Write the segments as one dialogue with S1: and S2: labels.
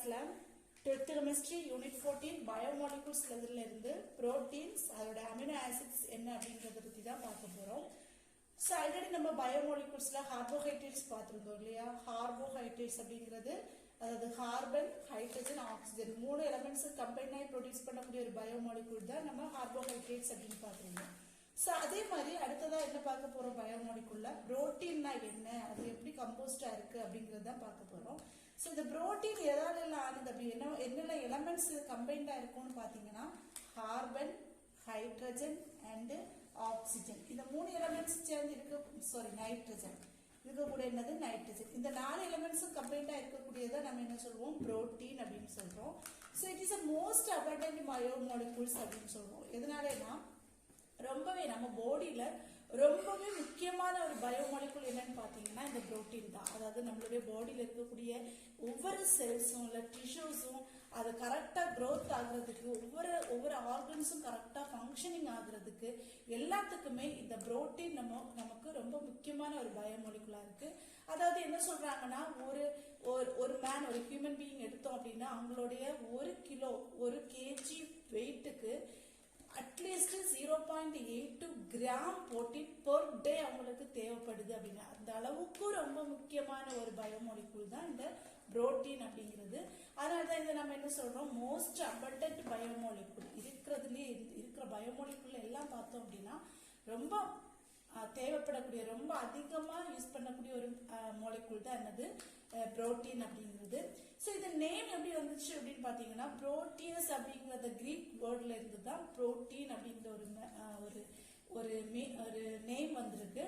S1: கிளாஸ்ல 12th chemistry unit 14 biomolecules இருந்து proteins அதோட amino acids என்ன அப்படிங்கறத பத்தி தான் பார்க்க போறோம். So already நம்ம biomoleculesல carbohydrates பார்த்திருந்தோம் இல்லையா? carbohydrates அப்படிங்கிறது அதாவது கார்பன், ஹைட்ரஜன், ஆக்சிஜன் மூணு எலிமெண்ட்ஸ் கம்பைன் ஆகி ப்ரொடியூஸ் பண்ணக்கூடிய ஒரு பயோமாலிகூல் தான் நம்ம கார்போஹைட்ரேட்ஸ் அப்படின்னு பார்த்திருந்தோம். ஸோ அதே மாதிரி அடுத்ததா என்ன பார்க்க போறோம் பயோமாலிகூல்ல புரோட்டீன்னா என்ன, அது எப்படி கம்போஸ்டா இருக்கு அப்படிங்கறது தான் பார்க்க போறோம். ஸோ இந்த புரோட்டீன் எதாலெல்லாம் ஆனது அப்படி என்னென்ன எலிமெண்ட்ஸ் கம்பைண்டா இருக்கும்னு பாத்தீங்கன்னா கார்பன், ஹைட்ரஜன் அண்ட் ஆக்சிஜன். இந்த மூணு எலிமெண்ட்ஸ் சேர்ந்து இருக்கு, நைட்ரஜன் இருக்கக்கூடிய என்னது நைட்ரஜன். இந்த நாலு எலிமெண்ட்ஸும் கம்பைண்டா இருக்கக்கூடியதை நம்ம என்ன சொல்லுவோம் புரோட்டீன் அப்படின்னு சொல்றோம். So it is a most abundant biomolecules அப்படின்னு சொல்றோம். எதனாலனா ரொம்பவே நம்ம பாடியில ரொம்பவே முக்கியமான ஒரு பயோமாலிகூல் என்னன்னு பாத்தீங்கன்னா இந்த புரோட்டீன் தான். அதாவது நம்மளுடைய பாடியில இருக்கக்கூடிய ஒவ்வொரு செல்ஸும் இல்ல டிஷ்யூஸும் அது கரெக்டா க்ரோத் ஆகுறதுக்கு, ஒவ்வொரு ஆர்கன்ஸும் கரெக்டா ஃபங்க்ஷனிங் ஆகுறதுக்கு எல்லாத்துக்குமே இந்த புரோட்டீன் நமக்கு ரொம்ப முக்கியமான ஒரு பயோமாலிகூலா இருக்கு. அதாவது என்ன சொல்றாங்கன்னா ஒரு மேன் ஒரு ஹியூமன் பீயிங் எடுத்தோம் அப்படின்னா அவங்களுடைய 1 kg வெயிட்டுக்கு at least 0.82 gram protein per day அவங்களுக்கு தேவைப்படுது அப்படின்னா அந்த அளவுக்கு ரொம்ப முக்கியமான ஒரு பயோமாலிகூல் தான் இந்த புரோட்டீன் அப்படிங்கிறது. அதனாலதான் இதை நம்ம என்ன சொல்றோம் மோஸ்ட் அபண்டன்ட் பயோமாலிகூல். இருக்கிற பயோமாலிகூல் எல்லாம் பார்த்தோம் அப்படின்னா ரொம்ப தேவைப்படக்கூடிய ரொம்ப அதிகமா யூஸ் பண்ணக்கூடிய ஒரு மாலிகூல் தான் என்னது புரோட்டீன் அப்படிங்கிறது. ஸோ இது நேம் எப்படி வந்துச்சு அப்படின்னு பாத்தீங்கன்னா புரோட்டியஸ் அப்படிங்கிற கிரீக் வேர்ட்ல இருந்து தான் புரோட்டீன் அப்படிங்கிற ஒரு நேம் வந்திருக்கு.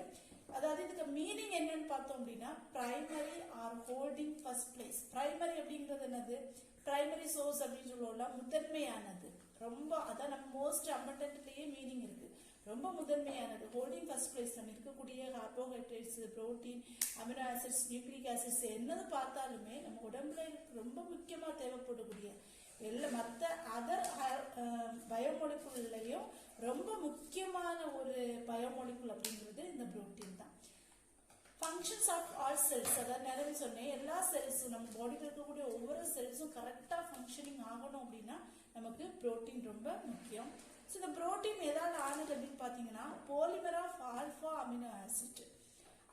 S1: அதாவது இதுக்கு மீனிங் என்னன்னு பார்த்தோம் அப்படின்னா primary are holding first place. Primary அப்படிங்கிறது என்னது பிரைமரி சோர்ஸ் அப்படின்னு சொல்லுவோம்ல, முதன்மையானது. ரொம்ப அதான் நம்ம மோஸ்ட் அபண்டன்ட்லயே மீனிங் இருக்கு, ரொம்ப முதன்மையானது. ஹோல்டிங் ஃபர்ஸ்ட் பிளேஸ் நம்ம இருக்கக்கூடிய carbohydrates, protein, amino acids, nucleic acids என்னது பார்த்தாலுமே நம்ம உடம்புல ரொம்ப முக்கியமா தேவைப்படக்கூடிய மற்ற அதர் பயோமாலிகூல்லையும் ரொம்ப முக்கியமான ஒரு பயோமாலிகூல் அப்படிங்கிறது இந்த புரோட்டீன் தான். ஃபங்க்ஷன்ஸ் ஆஃப் ஆல் செல்ஸ், அதாவது நிறைய சொன்னேன் எல்லா செல்ஸும் நம்ம பாடியில் இருக்கக்கூடிய ஒவ்வொரு செல்ஸும் கரெக்டா ஃபங்க்ஷனிங் ஆகணும் அப்படின்னா நமக்கு புரோட்டீன் ரொம்ப முக்கியம். ஸோ இந்த புரோட்டீன் எதாவது ஆனது அப்படின்னு பார்த்தீங்கன்னா polymer of alpha amino acid.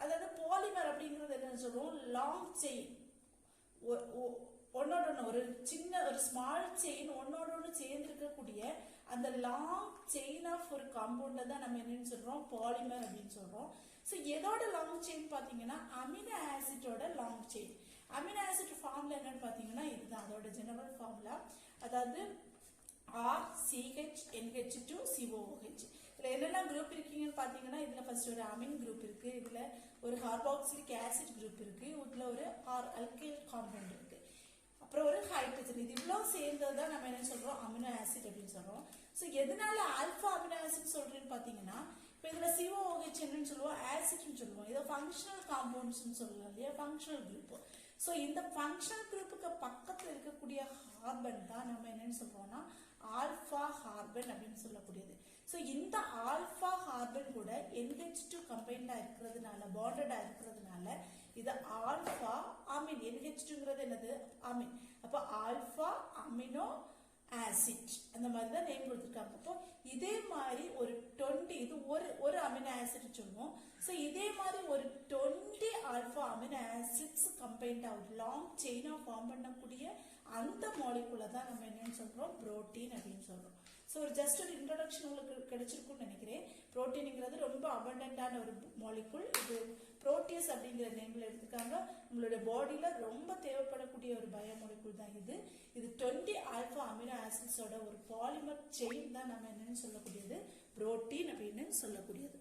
S1: அதாவது பாலிமர் அப்படிங்கிறது என்ன சொல்லுவோம் லாங் செயின், ஒன்னோட ஒன்று ஒரு ஸ்மால் செயின் ஒன்னோட ஒன்று சேர்ந்து இருக்கக்கூடிய அந்த லாங் செயின் ஆஃப் ஒரு காம்பவுண்ட தான் நம்ம என்னன்னு சொல்றோம் பாலிமர் அப்படின்னு சொல்றோம். ஸோ எதோட லாங் செயின் பார்த்தீங்கன்னா அமினோ ஆசிட்டோட லாங் செயின். அமினோ ஆசிட் ஃபார்ம்ல என்னன்னு பார்த்தீங்கன்னா இதுதான் அதோட ஜெனரல் ஃபார்முலா. அதாவது RCHNH2COOH. இதுல என்னெல்லாம் குரூப் இருக்கீங்கன்னு பாத்தீங்கன்னா இதுல ஃபர்ஸ்ட் ஒரு அமின் குரூப் இருக்கு, இதுல ஒரு கார்பாக்சிலிக் ஆசிட் குரூப் இருக்கு, இதுல ஒரு ஆல்கைல் காம்பவுண்ட் இருக்கு, அப்புறம் ஒரு ஹைட்ரஜன். இது இவ்வளவு சேர்ந்ததுதான் நம்ம என்ன சொல்றோம் அமினோ ஆசிட் அப்படின்னு சொல்றோம். சோ எதனால ஆல்பா அமினோ ஆசிட் சொல்றேன்னு பாத்தீங்கன்னா இப்ப இதுல COOH என்னன்னு சொல்லுவோம் ஆசிட்னு சொல்லுவோம். இதை ஃபங்க்ஷனல் காம்பவுண்ட்ஸ் சொல்லலாம் இல்லையா, ஃபங்க்ஷனல் குரூப். சோ இந்த ஃபங்க்ஷனல் குரூப்புக்கு பக்கத்துல இருக்கக்கூடிய கார்பன் தான் நம்ம என்னன்னு சொல்றோம்னா ஆல்பா கார்பன் அப்படின்னு சொல்லக்கூடியது. சோ இந்த ஆல்பா கார்பன் கூட NH2 கம்பைண்டா இருக்கிறதுனால பாண்டடா இருக்கிறதுனால இது ஆல்பா அமின். NH2ங்கிறது என்னது அமின். அப்ப ஆல்பா அமினோ ஆசிட் அந்த மாதிரி தான் நேம் கொடுத்துருக்காங்க. அப்போ இதே மாதிரி ஒரு 20 இது ஒரு அமினோ ஆசிட் சொல்லுவோம். ஸோ இதே மாதிரி ஒரு 20 ஆல்பா அமினோ ஆசிட்ஸ் கம்பைண்டா ஒரு லாங் செயினா ஃபார்ம் பண்ணக்கூடிய அந்த மாலிகுலை தான் நம்ம என்னன்னு சொல்றோம் புரோட்டீன் அப்படின்னு சொல்றோம். ஸோ ஜஸ்ட் ஒரு இன்ட்ரோடக்ஷன் உங்களுக்கு கிடைச்சிருக்கும்னு நினைக்கிறேன். புரோட்டீன்ங்கிறது ரொம்ப அபண்டன்டான ஒரு மாலிகுல். இது புரோட்டியஸ் அப்படிங்கிற நேம்ல எடுத்துக்காங்க. நம்மளுடைய பாடியில ரொம்ப தேவைப்படக்கூடிய ஒரு பயோமாலிகுல் தான் இது. 20 ஆல்பா அமினோ ஆசிட்ஸோட ஒரு பாலிமர் செயின் தான் நம்ம என்னன்னு சொல்லக்கூடியது புரோட்டீன் அப்படின்னு சொல்லக்கூடியது.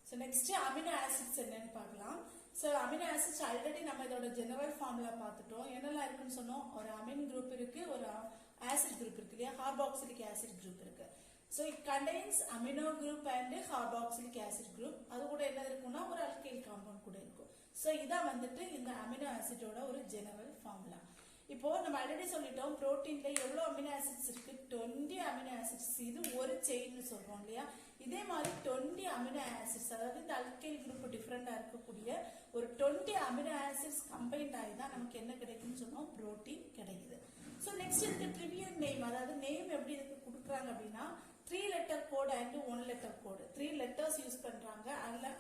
S1: ஸோ நெக்ஸ்ட் அமினோ ஆசிட்ஸ் என்னன்னு பார்க்கலாம். ஸோ அமினோ ஆசிட்ஸ் ஆல்ரெடி நம்ம இதோட ஜெனரல் ஃபார்முலா பார்த்துட்டோம். என்னெல்லாம் இருக்குன்னு சொன்னோம், ஒரு அமின் குரூப் இருக்கு, ஒரு ஆசிட் குரூப் இருக்கு இல்லையா, கார்பாக்சிலிக் ஆசிட் குரூப் இருக்கு. So it contains amino group and carboxylic acid group. அது கூட என்ன இருக்கும்னா ஒரு அல்கைல் காம்பவுண்ட் கூட இருக்கும். ஸோ இதான் வந்துட்டு இந்த அமினோ ஆசிட்டோட ஒரு ஜெனரல் ஃபார்முலா. இப்போ நம்ம ஆல்ரெடி சொல்லிட்டோம் புரோட்டீன்ல எவ்வளவு அமினோ ஆசிட்ஸ் இருக்கு 20 அமினோ ஆசிட்ஸ். இது ஒரு செயின் சொல்றோம் இல்லையா. இதே மாதிரி 20 அமினோ ஆசிட்ஸ், அதாவது இந்த அல்கைல் குரூப் டிஃப்ரெண்டா இருக்கக்கூடிய ஒரு 20 அமினோ ஆசிட்ஸ் கம்பைன்ட் ஆகி தான் நமக்கு என்ன கிடைக்குன்னு சொன்னோம், புரோட்டீன் கிடைக்குது. ஸோ நெக்ஸ்ட் இருக்கு ட்ரிவியல் நேம், அதாவது நேம் எப்படி இதுக்கு கொடுக்குறாங்க அப்படின்னா 3 letter code and 1 letter code. 3 letters use பண்றாங்க, அதில்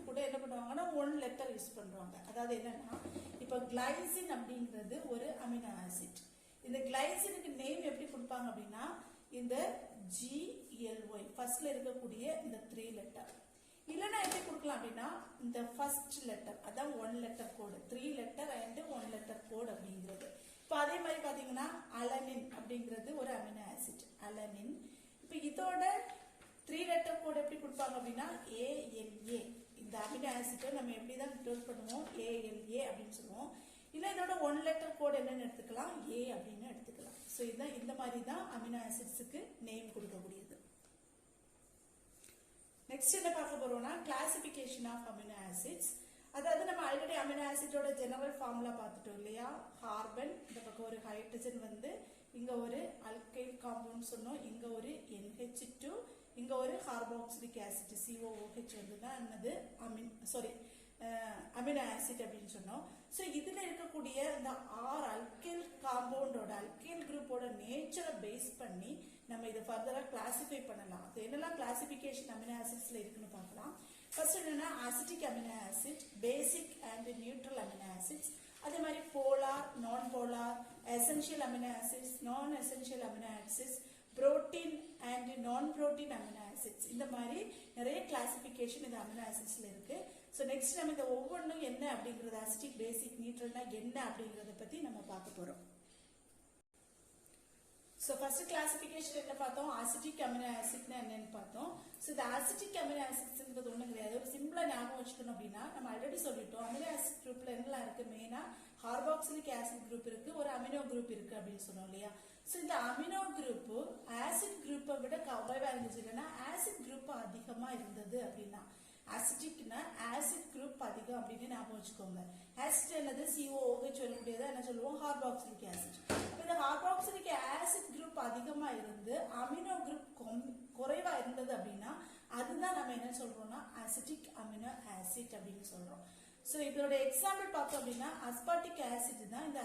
S1: கூட என்ன பண்ணுவாங்கன்னா 1 letter யூஸ் பண்றாங்க. அதாவது என்னன்னா இப்போ கிளைசின் அப்படிங்கிறது ஒரு அமினோ ஆசிட். இந்த கிளைசினுக்கு நேம் எப்படி கொடுப்பாங்க அப்படின்னா இந்த GLY ஃபர்ஸ்ட்ல இருக்கக்கூடிய இந்த 3 letter. இல்லைன்னா எப்படி கொடுக்கலாம் அப்படின்னா இந்த ஃபர்ஸ்ட் லெட்டர், அதான் 1 letter code, 3 letter and 1 letter கோடு அப்படிங்கிறது. இப்போ அதே மாதிரி பார்த்தீங்கன்னா அலனின் அப்படிங்கிறது ஒரு அமினோ ஆசிட், அலனின். இப்போ இதோட 3 letter கோடு எப்படி கொடுப்பாங்க அப்படின்னா ALA. இந்த அமினோ ஆசிட்டை நம்ம எப்படி தான் டிட்டோல் பண்ணுவோம், ALA அப்படின்னு சொல்லுவோம். இல்லை இதோட 1 letter கோடு என்னன்னு எடுத்துக்கலாம், A அப்படின்னு எடுத்துக்கலாம். ஸோ இதுதான் இந்த மாதிரி தான் அமினோ ஆசிட்ஸுக்கு நேம் கொடுக்கக்கூடியது. நெக்ஸ்ட் என்ன பார்க்க போறோம்னா கிளாசிபிகேஷன் ஆஃப் அமினோ ஆசிட்ஸ். அதாவது நம்ம ஆல்ரெடி அமினோ ஆசிட்டோட ஜெனரல் ஃபார்முலா பார்த்துட்டோம் இல்லையா. கார்பன், இந்த பக்கம் ஒரு ஹைட்ரஜன் வந்து இங்க ஒரு அல்கைல் காம்பவுண்ட் சொன்னோம், இங்க ஒரு NH2, இங்க ஒரு கார்பாக்சிலிக் ஆசிட் COOH வந்து தான் என்னது அமினோ ஆசிட் அப்படின்னு சொன்னோம். ஸோ இதுல இருக்கக்கூடிய இந்த 6 அல்கைல் காம்பவுண்டோட அல்கைல் குரூப்போட நேச்சரை பேஸ் பண்ணி நம்ம இதை ஃபர்தரா கிளாசிஃபை பண்ணலாம். அது என்னெல்லாம் கிளாசிபிகேஷன் அமினோ ஆசிட்ஸ்ல இருக்குன்னு பார்க்கலாம். ஃபர்ஸ்ட் என்னன்னா acetic amino acid, basic and neutral amino acids, அதே மாதிரி போலார், நான் போலார், எசென்ஷியல் அமினோ ஆசிட்ஸ், நான் essential amino acids, protein and நான் புரோட்டீன் அமினோ ஆசிட்ஸ். இந்த மாதிரி நிறைய கிளாசிபிகேஷன் இந்த அமினோ ஆசிட்ஸ்ல இருக்கு. ஸோ நெக்ஸ்ட் நம்ம இந்த ஒவ்வொன்றும் என்ன அப்படிங்கறது, அசிட்டிக், பேசிக், நியூட்ரல்னா என்ன அப்படிங்கறத பத்தி நம்ம பார்க்க போறோம். ஸோ ஃபர்ஸ்ட் கிளாசிபிகேஷன் என்ன பார்த்தோம், அசிட்டிக் அமினோ ஆசிட்னா என்னன்னு பார்த்தோம். ஸோ இந்த அசிட்டிக் அமினோ ஆசிட்ஸ்ன்றது ஒன்றும் கிடையாது, ஒரு சிம்பிளா ஞாபகம் வச்சுக்கணும் அப்படின்னா நம்ம ஆல்ரெடி சொல்லிட்டோம் அமினோ ஆசிட் குரூப்ல என்னெல்லாம் இருக்கு, மெயினா கார்பாக்சிலிக் ஆசிட் குரூப் இருக்கு, ஒரு அமினோ குரூப் இருக்கு அப்படின்னு சொன்னோம் இல்லையா. ஸோ இந்த அமினோ குரூப் ஆசிட் குரூப்பை விட குறைவா இருந்துச்சு, இல்லைன்னா ஆசிட் குரூப் அதிகமா இருந்தது அப்படின்னா, அசிட்டிக்னா ஆசிட் குரூப் அதிகம் அப்படின்னு ஞாபகம் வச்சுக்கோங்க. ஆசிட் என்னது, COOH வரக்கூடியது என்ன சொல்லுவோம், கார்பாக்சிலிக் ஆசிட். இந்த கார்பாக்சிலிக் ஆசிட் குரூப் அதிகமா இருந்து அமினோ குரூப் குறைவா இருந்தது அப்படின்னா அதுதான் நம்ம என்ன சொல்றோம்னா அசிட்டிக் அமினோ ஆசிட் அப்படின்னு சொல்றோம். ஸோ இதோட எக்ஸாம்பிள் பார்த்தோம் அப்படின்னா அஸ்பார்டிக் ஆசிட் தான் இந்த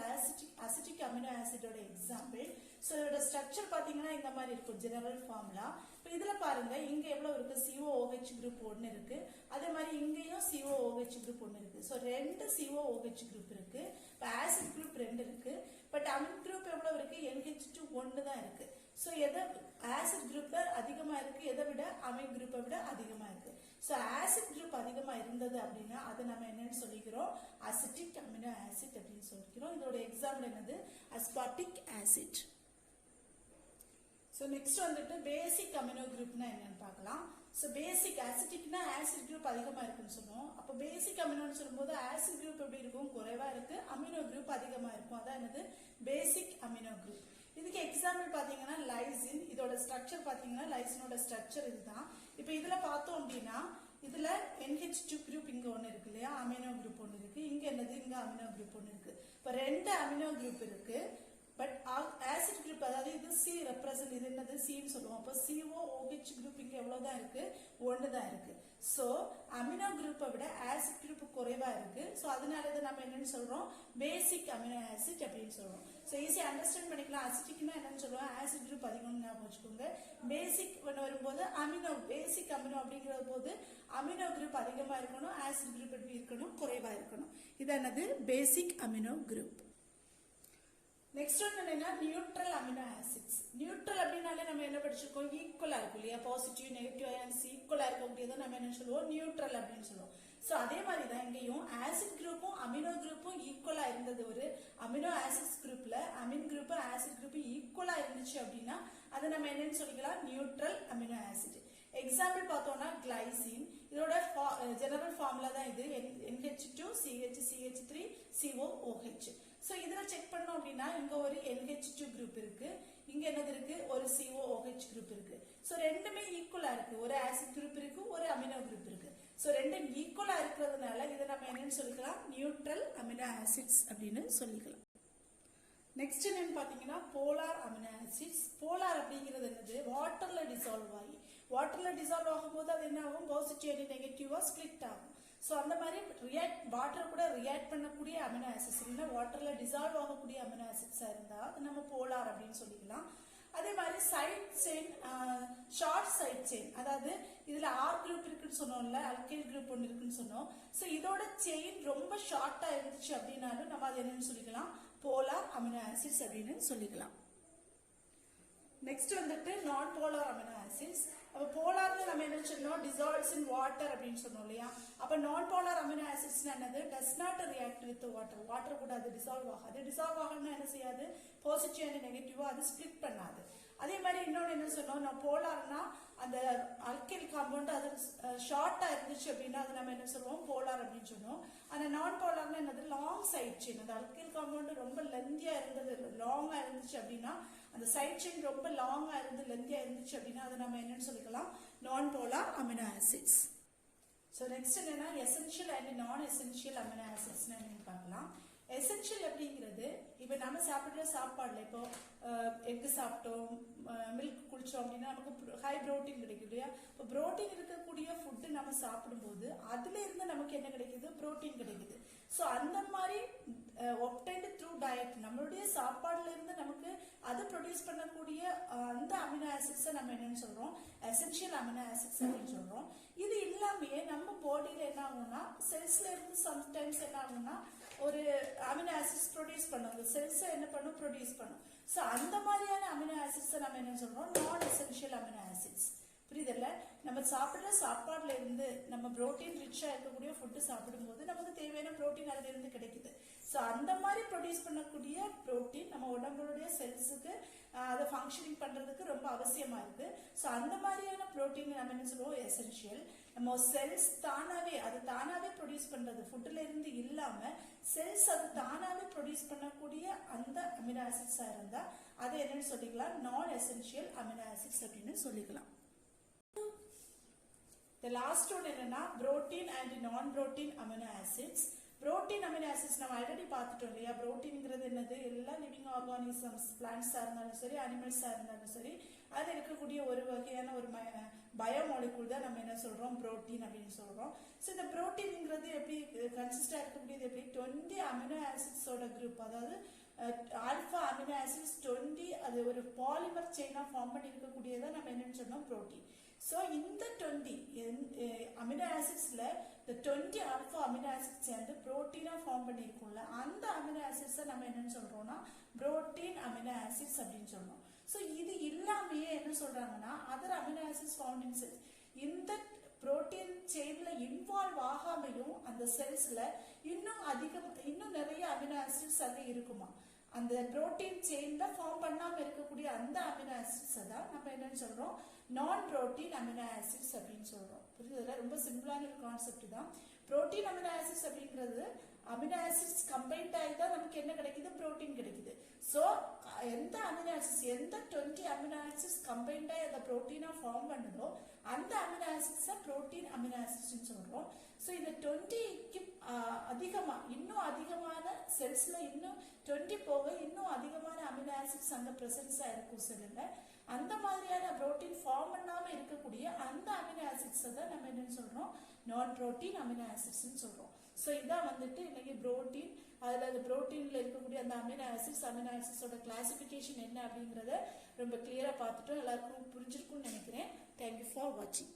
S1: அசிட்டிக் அமினோ ஆசிடோட எக்ஸாம்பிள். ஸோ இதோட ஸ்ட்ரக்சர் பார்த்தீங்கன்னா இந்த மாதிரி இருக்கும், ஜெனரல் ஃபார்முலா. இப்போ இதுல பாருங்க இங்க எவ்வளவு இருக்கு, COOH குரூப் 1 இருக்கு, அதே மாதிரி இங்கேயும் COOH குரூப் 1 இருக்கு. ஸோ 2 COOH குரூப் இருக்கு. இப்போ ஆசிட் குரூப் 2 இருக்கு, பட் அமின் குரூப் எவ்வளவு இருக்கு, NH2 1 தான் இருக்கு. ஸோ எதை ஆசிட் குரூப் தான் அதிகமா இருக்கு, எதை விட அமின் குரூப்பை விட அதிகமா இருக்கு. ஸோ ஆசிட் குரூப் அதிகமா இருந்தது அப்படின்னா அதை நம்ம என்னன்னு சொல்லிக்கிறோம், அசிட்டிக் அமினோ ஆசிட் அப்படின்னு சொல்லிக்கிறோம். இதோட எக்ஸாம்பிள் என்னது, அஸ்பார்டிக் ஆசிட். ஸோ நெக்ஸ்ட் வந்துட்டு பேசிக் அமினோ குரூப்னா என்னன்னு பார்க்கலாம். ஸோ பேசிக் அசிட்டிக்னா ஆசிட் குரூப் அதிகமா இருக்குன்னு சொல்லுவோம். அப்போ பேசிக் அமினோன்னு சொல்லும்போது ஆசிட் குரூப் எப்படி இருக்கும், குறைவா இருக்கு, அமினோ குரூப் அதிகமா இருக்கும், அதான் என்னது பேசிக் அமினோ குரூப். இதுக்கு எக்ஸாம்பிள் பாத்தீங்கன்னா லைசின். இதோட ஸ்ட்ரக்சர் பாத்தீங்கன்னா லைசினோட ஸ்ட்ரக்சர் இதுதான். இப்போ இதுல பார்த்தோம் அப்படின்னா இதுல NH2 குரூப் இங்க ஒன்னு இருக்கு இல்லையா, அமினோ குரூப் ஒன்னு இருக்கு, இங்க என்னது, இங்க அமினோ குரூப் ஒன்னு இருக்கு. இப்போ 2 அமினோ குரூப் இருக்கு, பட் ஆசிட் குரூப் அதாவது இது C ரெப்ரசன்ட், இது என்னது Cன்னு சொல்லுவோம். அப்போ COOH குரூப் இங்க எவ்வளவுதான் இருக்கு, 1 தான் இருக்கு. சோ அமினோ குரூப்பை விட ஆசிட் குரூப் குறைவா இருக்கு. சோ அதனால இதை நம்ம என்னன்னு சொல்றோம், பேசிக் அமினோ ஆசிட் அப்படின்னு சொல்றோம். சோ ஈஸியா அண்டர்ஸ்டாண்ட் பண்ணிக்கலாம். அசிட்டிக்னா என்னன்னு சொல்லுவோம், ஆசிட் குரூப் அதிகம்னு ஞாபகம் வச்சுக்கோங்க. பேசிக் வரும்போது அமினோ, பேசிக் அமினோ அப்படிங்கிற போது அமினோ குரூப் அதிகமா இருக்கணும், ஆசிட் குரூப் எப்படி இருக்கணும், குறைவா இருக்கணும். இது என்னது பேசிக் அமினோ குரூப். நெக்ஸ்ட் ஒன் என்னன்னா நியூட்ரல் அமினோ ஆசிட்ஸ். நியூட்ரல் அப்படின்னாலே நம்ம என்ன படிச்சிருக்கோம், ஈக்குவலா இருக்கும் இல்லையா, பாசிட்டிவ் நெகட்டிவ் அயன்ஸ் ஈக்குவலா இருக்கக்கூடியதை நம்ம என்ன சொல்லுவோம், நியூட்ரல் அப்படின்னு சொல்லுவோம். சோ அதே மாதிரி தான் இங்கேயும் ஆசிட் குரூப்பும் அமினோ குரூப்பும் ஈக்குவலா இருந்தது, ஒரு அமினோ ஆசிட்ஸ் குரூப்ல அமின் குரூப் ஆசிட் குரூப் ஈக்குவலா இருந்துச்சு அப்படின்னா அதை நம்ம என்னன்னு சொல்லிக்கலாம், நியூட்ரல் அமினோ ஆசிட். எக்ஸாம்பிள் பார்த்தோம்னா கிளைசின், இதோட ஜெனரல் ஃபார்முலா தான் இது, NH2 CH CH3 COOH. So இதுல செக் பண்ணோம் அப்படின்னா இங்க ஒரு NH2 குரூப் இருக்கு, இங்க என்னது இருக்கு, ஒரு COOH குரூப் இருக்கு. சோ ரெண்டுமே ஈக்குவலா இருக்கு, ஒரு ஆசிட் குரூப் இருக்கு, ஒரு அமினோ குரூப் இருக்கு. சோ ரெண்டும் ஈக்குவலா இருக்கிறதுனால இதை நம்ம என்னன்னு சொல்லிக்கலாம், நியூட்ரல் அமினோ ஆசிட்ஸ் அப்படின்னு சொல்லிக்கலாம். நெக்ஸ்ட் என்னன்னு பாத்தீங்கன்னா போலார் அமினோ ஆசிட்ஸ். போலார் அப்படிங்கிறது என்னது, வாட்டர்ல டிசால்வ் ஆகி, வாட்டர்ல டிசால்வ் ஆகும்போது அது என்ன ஆகும், பாசிட்டிவ் அண்ட் நெகட்டிவா ஸ்பிளிட் ஆகும். ஸோ அந்த மாதிரி வாட்டர் கூட ரியாக்ட் பண்ணக்கூடிய அமினோ ஆசிட்ஸ் இல்லைன்னா வாட்டர்ல டிசால்வ் ஆகக்கூடிய அமினோ ஆசிட்ஸா இருந்தா அது நம்ம போலார் அப்படின்னு சொல்லிக்கலாம். அதே மாதிரி side chain, short side chain, அதாவது இதுல ஆர் குரூப் இருக்குன்னு சொன்னோம்ல, அல்கைல் குரூப் ஒன்று இருக்குன்னு சொன்னோம். ஸோ இதோட செயின் ரொம்ப ஷார்ட்டா இருந்துச்சு அப்படின்னாலும் நம்ம அது என்னன்னு சொல்லிக்கலாம், போலார் அமினோ ஆசிட்ஸ் அப்படின்னு சொல்லிக்கலாம். நெக்ஸ்ட் வந்துட்டு நான் போலார் அமினோ ஆசிட்ஸ். அப்ப போலார்ல நம்ம என்ன சொன்னோம், டிசால்வ்ஸ் இன் வாட்டர் அப்படின்னு சொன்னோம் இல்லையா. அப்ப நான் போலார் அமினோ ஆசிட்ஸ் என்னது, does not react with water. Water கூட அது டிசால்வ் ஆகாது. டிசால்வ் ஆகணும்னா என்ன செய்யாது, பாசிட்டிவ் அண்ட் நெகட்டிவா அது ஸ்பிளிட் பண்ணாது. அதே மாதிரி இன்னொன்று என்ன சொன்னோம், நான் போலார்னா அந்த அல்கைல் காம்பவுண்ட் அது ஷார்ட்டா இருந்துச்சு அப்படின்னா அது நம்ம என்ன சொல்லுவோம், போலார் அப்படின்னு சொன்னோம். ஆனா நான் போலார்னா என்னது, லாங் சைட் செயின். அந்த அல்கைல் காம்பவுண்ட் ரொம்ப லெந்தியா இருந்தது, லாங்கா இருந்துச்சு அப்படின்னா, அந்த சைட் செயின் ரொம்ப லாங்கா இருந்து லெந்தியா இருந்துச்சு அப்படின்னா அதை நம்ம என்னன்னு சொல்லிக்கலாம், நான் polar amino acids. So next என்னன்னா எசென்ஷியல் அண்ட் நான் எசென்ஷியல் அமினோ ஆசிட்ஸ் பார்க்கலாம். எசென்ஷியல் அப்படிங்கிறது இப்போ நம்ம சாப்பிட்ற சாப்பாடுல இப்போ எக்கு சாப்பிட்டோம், மில்க் குடிச்சோம் அப்படின்னா நமக்கு ஹை புரோட்டீன் கிடைக்கும் இல்லையா. இப்போ புரோட்டீன் இருக்கக்கூடிய ஃபுட்டு நம்ம சாப்பிடும்போது அதுல இருந்து நமக்கு என்ன கிடைக்குது, புரோட்டீன் கிடைக்குது. ஸோ அந்த மாதிரி ஒப்டைன்டு த்ரூ டயட், நம்மளுடைய சாப்பாடுல இருந்து நமக்கு அதை ப்ரொடியூஸ் பண்ணக்கூடிய அந்த அமினோ ஆசிட்ஸை நம்ம என்னன்னு சொல்றோம், எசென்ஷியல் அமினோ ஆசிட்ஸ் அப்படின்னு சொல்றோம். இது இல்லாமையே நம்ம பாடியில என்ன ஆகும்னா, செல்ஸ்ல இருந்து சம்டைம்ஸ் என்ன ஆகும்னா ஒரு அமினோ ஆசிட்ஸ் ப்ரொடியூஸ் பண்ணும், அந்த செல்ஸ் என்ன பண்ணும், ப்ரொடியூஸ் பண்ணும். ஸோ அந்த மாதிரியான அமினோ ஆசிட்ஸ் நம்ம என்ன சொல்றோம், நான் எசென்ஷியல் அமினோ ஆசிட்ஸ். புரியுதுல்ல, நம்ம சாப்பிடுற சாப்பாடுல இருந்து நம்ம புரோட்டீன் ரிச்சா இருக்கக்கூடிய ஃபுட்டு சாப்பிடும்போது நமக்கு தேவையான புரோட்டீன் அதுல இருந்து கிடைக்குது. ஸோ அந்த மாதிரி ப்ரொடியூஸ் பண்ணக்கூடிய புரோட்டீன் நம்ம உடம்புடைய செல்ஸுக்கு அதை ஃபங்க்ஷனிங் பண்றதுக்கு ரொம்ப அவசியமா இருக்கு. ஸோ அந்த மாதிரியான புரோட்டீன் நம்ம என்ன சொல்லுவோம், எசென்ஷியல். நம்ம செல்ஸ் தானாவே அது தானாவே ப்ரொடியூஸ் பண்றது, ஃபுட்ல இருந்து இல்லாம செல்ஸ் அது தானாவே ப்ரொடியூஸ் பண்ணக்கூடிய அந்த அமினோ ஆசிட்ஸா இருந்தா அதை என்னன்னு சொல்லிக்கலாம், நான் எசென்ஷியல் அமினோ ஆசிட்ஸ் அப்படின்னு சொல்லிக்கலாம். The last one என்னன்னா புரோட்டீன் அண்ட் நான் protein amino acids. Protein amino acids நம்ம ஆல்ரெடி பார்த்துட்டோம் இல்லையா. புரோட்டீன்ங்கிறது என்னது, எல்லா லிவிங் ஆர்கானிசம்ஸ், பிளான்ட்ஸா இருந்தாலும் சரி, அனிமல்ஸா இருந்தாலும் சரி, அது இருக்கக்கூடிய ஒரு வகையான ஒரு பயோமாலிகூல் தான் நம்ம என்ன சொல்றோம், புரோட்டீன் அப்படின்னு சொல்றோம். ஸோ இந்த புரோட்டீன்ங்கிறது எப்படி கன்சிஸ்டா இருக்கக்கூடியது, எப்படி 20 அமினோ ஆசிட்ஸோட குரூப், அதாவது ஆல்பா அமினோ ஆசிட்ஸ் 20, அது ஒரு பாலிமர் செயினா ஃபார்ம் பண்ணி இருக்கக்கூடியதான் நம்ம என்னன்னு சொன்னோம், புரோட்டீன். ஸோ இந்த 20 அமினோ ஆசிட்ஸ்ல இந்த 20 ஆல்பா அமினோ ஆசிட்ஸ் சேர்ந்து புரோட்டீனா ஃபார்ம் பண்ணியிருக்கோம்ல, அந்த அமினோ ஆசிட்ஸை நம்ம என்னன்னு சொல்றோம்னா புரோட்டீன் அமினோ ஆசிட்ஸ் அப்படின்னு சொல்றோம். ஸோ இது இல்லாமையே என்ன சொல்றாங்கன்னா other amino acids found in cells, இந்த புரோட்டீன் செயின்ல இன்வால்வ் ஆகாமையும் அந்த செல்ஸ்ல இன்னும் நிறைய அமினோ ஆசிட்ஸ் அது இருக்குமா, அந்த புரோட்டீன் செயின்ல ஃபார்ம் பண்ணாம இருக்கக்கூடிய அந்த அமினோ ஆசிட்ஸ் தான் நம்ம என்னன்னு சொல்றோம், நான் புரோட்டீன் அமினோ ஆசிட்ஸ் அப்படின்னு சொல்றோம். புரியுதுல, ரொம்ப சிம்பிளான ஒரு கான்செப்ட் தான். புரோட்டீன் அமினோ ஆசிட்ஸ் அப்படிங்கிறது அமினோ ஆசிட்ஸ் கம்பைன்ட் ஆகி தான் நமக்கு என்ன கிடைக்குது, புரோட்டீன் கிடைக்குது. ஸோ எந்த அமினோ ஆசிட்ஸ், எந்த 20 அமினோ ஆசிட்ஸ் கம்பைன்ட் ஆகி அந்த புரோட்டீனா ஃபார்ம் பண்ணுதோ அந்த அமினோ ஆசிட்ஸை புரோட்டீன் அமினோ ஆசிட்ஸ் சொல்றோம். ஸோ இந்த 20க்கு அதிகமா இன்னும் அதிகமான செல்ஸ்ல இன்னும் 20 போக இன்னும் அதிகமான அமினோ ஆசிட்ஸ் அந்த பிரசன்ஸா இருக்கும் செல்லுல. அந்த மாதிரியான புரோட்டீன் ஃபார்ம் பண்ணாம இருக்கக்கூடிய அந்த அமினோ ஆசிட்ஸ் தான் நம்ம என்னன்னு சொல்றோம், நான் புரோட்டீன் அமினோ ஆசிட்ஸ் சொல்றோம். ஸோ இதான் வந்துட்டு இன்னைக்கு புரோட்டீன், அதில் அந்த புரோட்டீன்ல இருக்கக்கூடிய அந்த அமினோ ஆசிட்ஸோட கிளாசிபிகேஷன் என்ன அப்படிங்கிறத ரொம்ப கிளியரா பார்த்துட்டோம். எல்லாருக்கும் புரிஞ்சிருக்கும்னு நினைக்கிறேன். தேங்க்யூ ஃபார் வாட்சிங்.